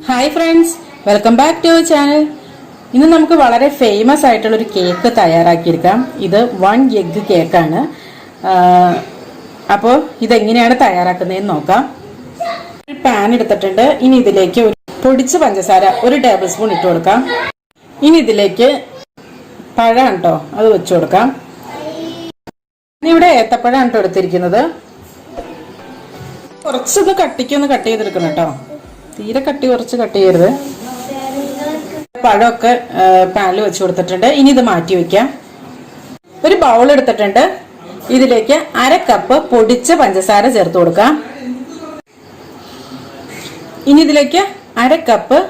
Hi friends, welcome back to our channel. ഇന്ന് നമുക്ക് വളരെ ഫേമസ് ആയിട്ടുള്ള ഒരു കേക്ക് തയ്യാറാക്കിയെടുക്കാം. ഇത് 1 എഗ് കേക്കാണ്. അപ്പോൾ ഇത് എങ്ങനെയാണ് തയ്യാറാക്കുന്നതെന്ന് നോക്കാം. ഒരു പാൻ എടുത്തിട്ടുണ്ട്. ഇനി ഇതിലേക്ക് പൊടിച്ച പഞ്ചസാര 1 ടേബിൾ സ്പൂൺ ഇട്ട് കൊടുക്കാം. ഇനി ഇതിലേക്ക് പഴം ട്ടോ അത് വെച്ച് കൊടുക്കാം. ഇവിടെ ഏത്തപ്പഴമാണ് എടുത്തിരിക്കുന്നത്. കുറച്ചൊന്ന് കട്ട് ചെയ്തെടുക്കണം കേട്ടോ. തീരെ കുറച്ച് കട്ട് ചെയ്യരുത്. പഴമൊക്കെ പാനിൽ വെച്ച് കൊടുത്തിട്ടുണ്ട്. ഇനി ഇത് മാറ്റി വെക്കാം. ഒരു ബൗൾ എടുത്തിട്ടുണ്ട്. ഇതിലേക്ക് 1/2 കപ്പ് പൊടിച്ച പഞ്ചസാര ചേർത്ത് കൊടുക്കാം. ഇനി ഇതിലേക്ക് 1/2 കപ്പ്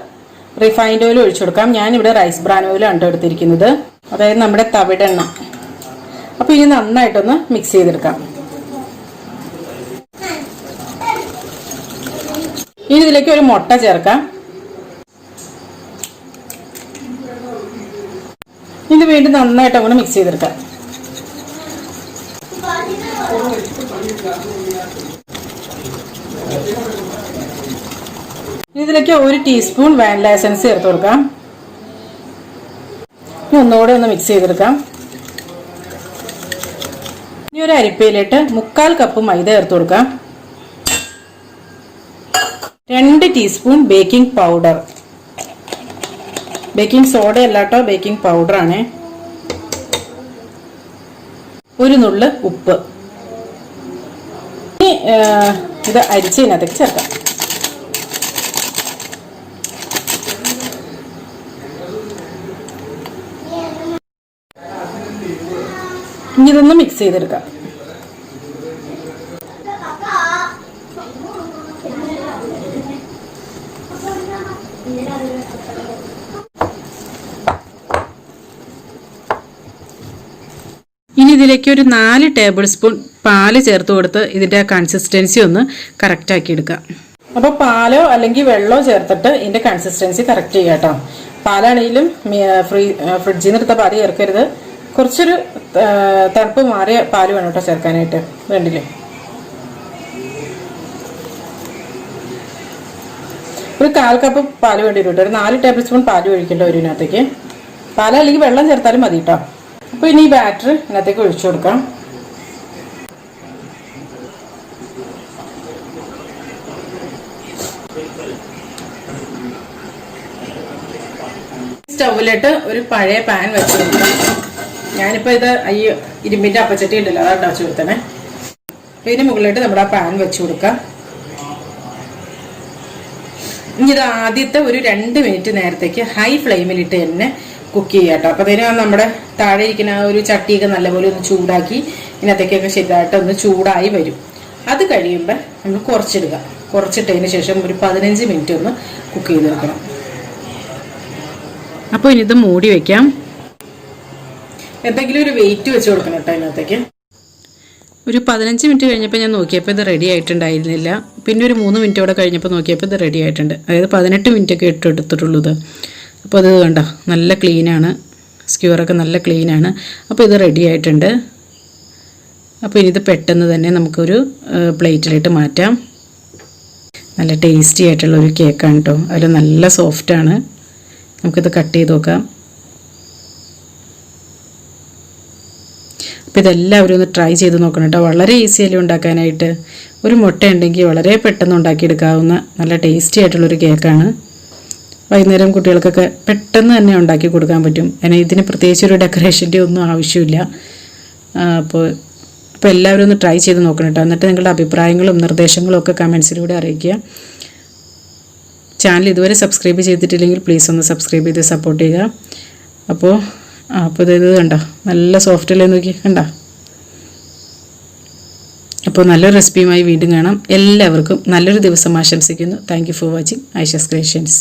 റിഫൈൻഡ് ഓയിൽ ഒഴിച്ചു കൊടുക്കാം. ഞാനിവിടെ റൈസ് ബ്രാൻ ഓയിലാണ് എടുത്തിരിക്കുന്നത്, അതായത് നമ്മുടെ തവിടെണ്ണ. അപ്പൊ ഇനി നന്നായിട്ടൊന്ന് മിക്സ് ചെയ്തെടുക്കാം. ഇനി ഇതിലേക്ക് ഒരു മുട്ട ചേർക്കാം. ഇത് വീണ്ടും നന്നായിട്ട് അങ്ങനെ മിക്സ് ചെയ്തെടുക്കാം. ഇതിലേക്ക് 1 ടീസ്പൂൺ വാനില എസൻസ് ചേർത്ത് കൊടുക്കാം. ഇനി ഒന്നുകൂടെ ഒന്ന് മിക്സ് ചെയ്തെടുക്കാം. ഇനി ഒരു അരിപ്പയിലിട്ട് 1/4 കപ്പ് മൈദ ചേർത്ത് കൊടുക്കാം. 2 teaspoon baking powder, baking soda അല്ലാട്ടോ, ബേക്കിംഗ് പൗഡർ ആണ്. 1 നുള്ള് ഉപ്പ്. ഇനി ഇത് അരിച്ചതിനകത്തേക്ക് ചേർക്കാം. ഇനി ഇതൊന്ന് മിക്സ് ചെയ്തെടുക്കാം. ഇനി ഇതിലേക്ക് ഒരു 4 ടേബിൾ സ്പൂൺ പാല് ചേർത്ത് കൊടുത്ത് ഇതിൻ്റെ കൺസിസ്റ്റൻസി ഒന്ന് കറക്റ്റ് ആക്കി എടുക്കാം. അപ്പോൾ പാലോ അല്ലെങ്കിൽ വെള്ളമോ ചേർത്തിട്ട് ഇതിൻ്റെ കൺസിസ്റ്റൻസി കറക്റ്റ് ചെയ്യുക കേട്ടോ. പാലാണെങ്കിലും ഫ്രിഡ്ജിൽ നിന്ന് എടുത്ത പാല് ചേർക്കരുത്. കുറച്ചൊരു തണുപ്പ് മാറിയ പാല് വേണം കേട്ടോ ചേർക്കാനായിട്ട്. വേണ്ടില്ലേ, ഒരു 1/4 കപ്പ് പാല് വേണ്ടി വരും കേട്ടോ. ഒരു 4 ടേബിൾ സ്പൂൺ പാല് ഒഴിക്കേണ്ട ഇതിനകത്തേക്ക്. പാല അല്ലെങ്കിൽ വെള്ളം ചേർത്താലും മതി കേട്ടോ. അപ്പോൾ ഇനി ഈ ബാറ്റർ ഇതിനകത്തേക്ക് ഒഴിച്ചു കൊടുക്കാം. സ്റ്റൗവിലിട്ട് ഒരു പഴയ പാൻ വെച്ച് കൊടുക്കാം. ഞാനിപ്പോൾ ഇത് ഇരുമ്പിൻ്റെ അപ്പച്ചട്ടി ഉണ്ടല്ലോ, അതാണ് വെച്ച് കൊടുത്തണേ. അപ്പോൾ ഇതിന് മുകളിലിട്ട് നമ്മുടെ ആ പാൻ വെച്ച് കൊടുക്കാം. ഇനി ഇത് ആദ്യത്തെ ഒരു 2 മിനിറ്റ് നേരത്തേക്ക് ഹൈ ഫ്ലെയിമിലിട്ട് തന്നെ കുക്ക് ചെയ്യാം കേട്ടോ. അപ്പോൾ അതിന് നമ്മുടെ താഴെ ഇരിക്കുന്ന ആ ഒരു ചട്ടിയൊക്കെ നല്ലപോലെ ഒന്ന് ചൂടാക്കി ഇതിനകത്തേക്കൊക്കെ ശരിയായിട്ട് ഒന്ന് ചൂടായി വരും. അത് കഴിയുമ്പോൾ നമ്മൾ കുറച്ചിടുക. കുറച്ചിട്ടതിന് ശേഷം ഒരു 15 മിനിറ്റ് ഒന്ന് കുക്ക് ചെയ്തെടുക്കണം. അപ്പോൾ ഇനി ഇത് മൂടി വയ്ക്കാം. എന്തെങ്കിലും ഒരു വെയിറ്റ് വെച്ച് കൊടുക്കണം കേട്ടോ ഇതിനകത്തേക്ക്. ഒരു 15 മിനിറ്റ് കഴിഞ്ഞപ്പോൾ ഞാൻ നോക്കിയപ്പോൾ ഇത് റെഡി ആയിട്ടുണ്ടായിരുന്നില്ല. പിന്നെ ഒരു 3 മിനിറ്റോടെ കഴിഞ്ഞപ്പോൾ നോക്കിയപ്പോൾ ഇത് റെഡി ആയിട്ടുണ്ട്. അതായത് 18 മിനിറ്റൊക്കെ എടുത്തിട്ടുള്ളൂ ഇത്. അപ്പോൾ അത് കണ്ടോ, നല്ല ക്ലീനാണ്, സ്ക്യൂറൊക്കെ നല്ല ക്ലീനാണ്. അപ്പോൾ ഇത് റെഡി ആയിട്ടുണ്ട്. അപ്പോൾ ഇനി ഇത് പെട്ടെന്ന് തന്നെ നമുക്കൊരു പ്ലേറ്റിലിട്ട് മാറ്റാം. നല്ല ടേസ്റ്റി ആയിട്ടുള്ളൊരു കേക്കാണ് കേട്ടോ. അതിൽ നല്ല സോഫ്റ്റാണ്. നമുക്കിത് കട്ട് ചെയ്ത് നോക്കാം. അപ്പോൾ ഇതെല്ലാവരും ഒന്ന് ട്രൈ ചെയ്ത് നോക്കണം കേട്ടോ. വളരെ ഈസിയല്ലേ ഉണ്ടാക്കാനായിട്ട്. ഒരു മുട്ട ഉണ്ടെങ്കിൽ വളരെ പെട്ടെന്ന് ഉണ്ടാക്കിയെടുക്കാവുന്ന നല്ല ടേസ്റ്റി ആയിട്ടുള്ളൊരു കേക്കാണ്. വൈകുന്നേരം കുട്ടികൾക്കൊക്കെ പെട്ടെന്ന് തന്നെ ഉണ്ടാക്കി കൊടുക്കാൻ പറ്റും. ഇതിന് പ്രത്യേകിച്ച് ഒരു ഡെക്കറേഷൻ്റെ ഒന്നും ആവശ്യമില്ല. അപ്പോൾ എല്ലാവരും ഒന്ന് ട്രൈ ചെയ്ത് നോക്കണം കേട്ടോ. എന്നിട്ട് നിങ്ങളുടെ അഭിപ്രായങ്ങളും നിർദ്ദേശങ്ങളും ഒക്കെ കമൻസിലൂടെ അറിയിക്കുക. ചാനൽ ഇതുവരെ സബ്സ്ക്രൈബ് ചെയ്തിട്ടില്ലെങ്കിൽ പ്ലീസ് ഒന്ന് സബ്സ്ക്രൈബ് ചെയ്ത് സപ്പോർട്ട് ചെയ്യുക. അപ്പോൾ ഇത് കണ്ടോ, നല്ല സോഫ്റ്റല്ലേ, നോക്കി കണ്ടോ. അപ്പോൾ നല്ലൊരു റെസിപ്പിയുമായി വീണ്ടും കാണാം. എല്ലാവർക്കും നല്ലൊരു ദിവസം ആശംസിക്കുന്നു. Thank you for watching Aisha's creations.